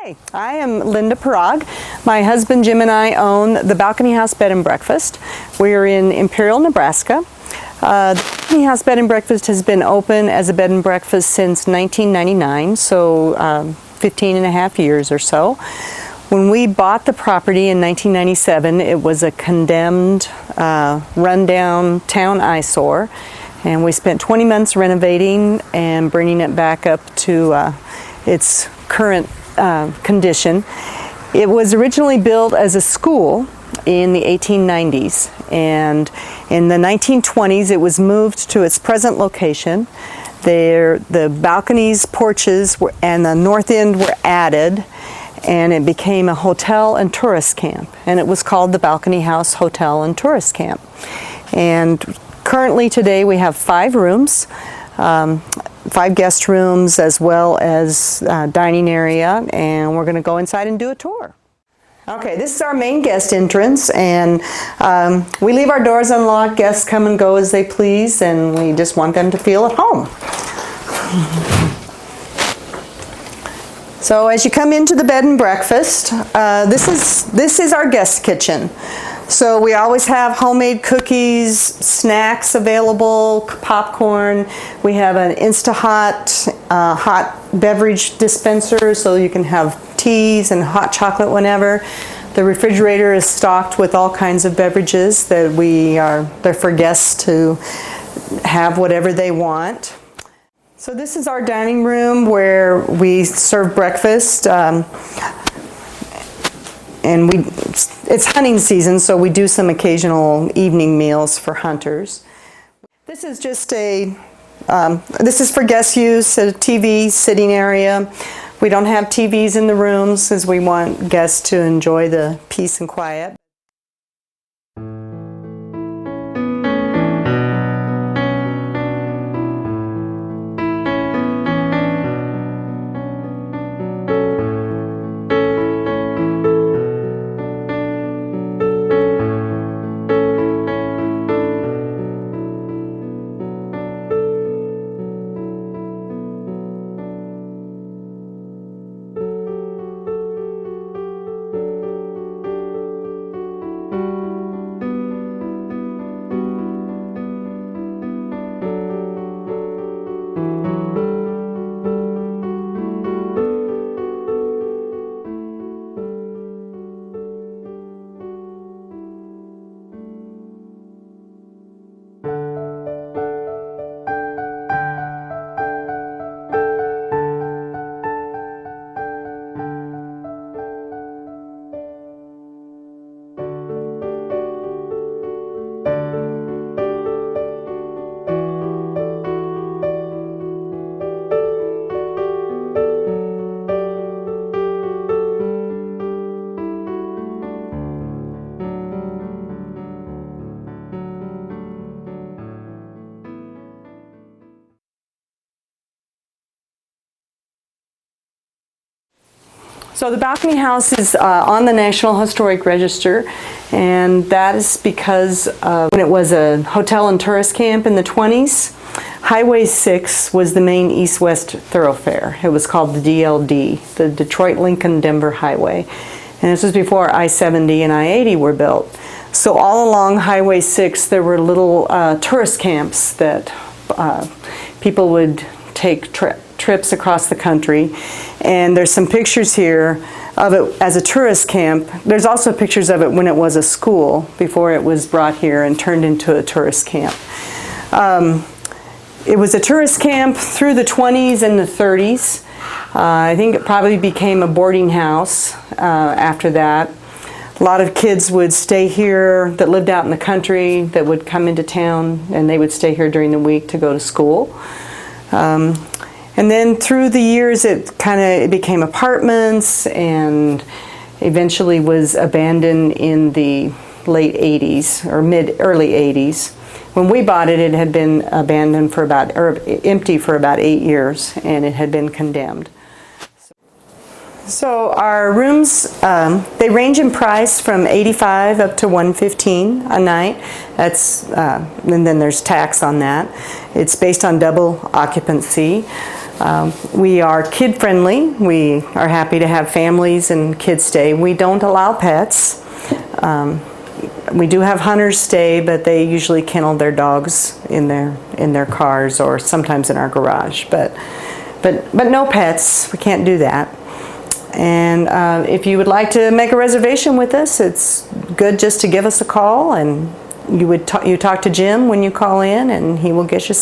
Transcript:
Hi, I am Linda Parag. My husband Jim and I own the Balcony House Bed and Breakfast. We're in Imperial, Nebraska. The Balcony House Bed and Breakfast has been open as a bed and breakfast since 1999, so 15 and a half years or so. When we bought the property in 1997, it was a condemned, rundown town eyesore, and we spent 20 months renovating and bringing it back up to its current condition. It was originally built as a school in the 1890s, and in the 1920s it was moved to its present location. The balconies, porches, and the north end were added, and it became a hotel and tourist camp, and it was called the Balcony House Hotel and Tourist Camp. And currently today we have 5 rooms, 5 guest rooms, as well as dining area, and we're going to go inside and do a tour. Okay, this is our main guest entrance, and we leave our doors unlocked. Guests come and go as they please, and we just want them to feel at home. So as you come into the bed and breakfast, this is our guest kitchen. So we always have homemade cookies, snacks available, popcorn. We have an Insta-Hot hot beverage dispenser, so you can have teas and hot chocolate whenever. The refrigerator is stocked with all kinds of beverages that they're for guests to have whatever they want. So this is our dining room where we serve breakfast. And it's hunting season, so we do some occasional evening meals for hunters. This is just this is for guest use, a TV sitting area. We don't have TVs in the rooms as we want guests to enjoy the peace and quiet. So the Balcony House is on the National Historic Register, and that is because when it was a hotel and tourist camp in the 20s, Highway 6 was the main east-west thoroughfare. It was called the DLD, the Detroit-Lincoln-Denver Highway. And this was before I-70 and I-80 were built. So all along Highway 6 there were little tourist camps that people would take trips across the country, and there's some pictures here of it as a tourist camp. There's also pictures of it when it was a school before it was brought here and turned into a tourist camp. It was a tourist camp through the 20s and the 30s. I think it probably became a boarding house after that. A lot of kids would stay here that lived out in the country that would come into town, and they would stay here during the week to go to school. And then through the years it became apartments, and eventually was abandoned in the late 80s or early 80s. When we bought it, it had been abandoned for empty for about 8 years, and it had been condemned. So our rooms, they range in price from $85 up to $115 a night. That's and then there's tax on that. It's based on double occupancy. We are kid friendly. We are happy to have families and kids stay. We don't allow pets. We do have hunters stay, but they usually kennel their dogs in their cars or sometimes in our garage. But no pets. We can't do that. And if you would like to make a reservation with us, it's good just to give us a call, and you talk to Jim when you call in, and he will get you set.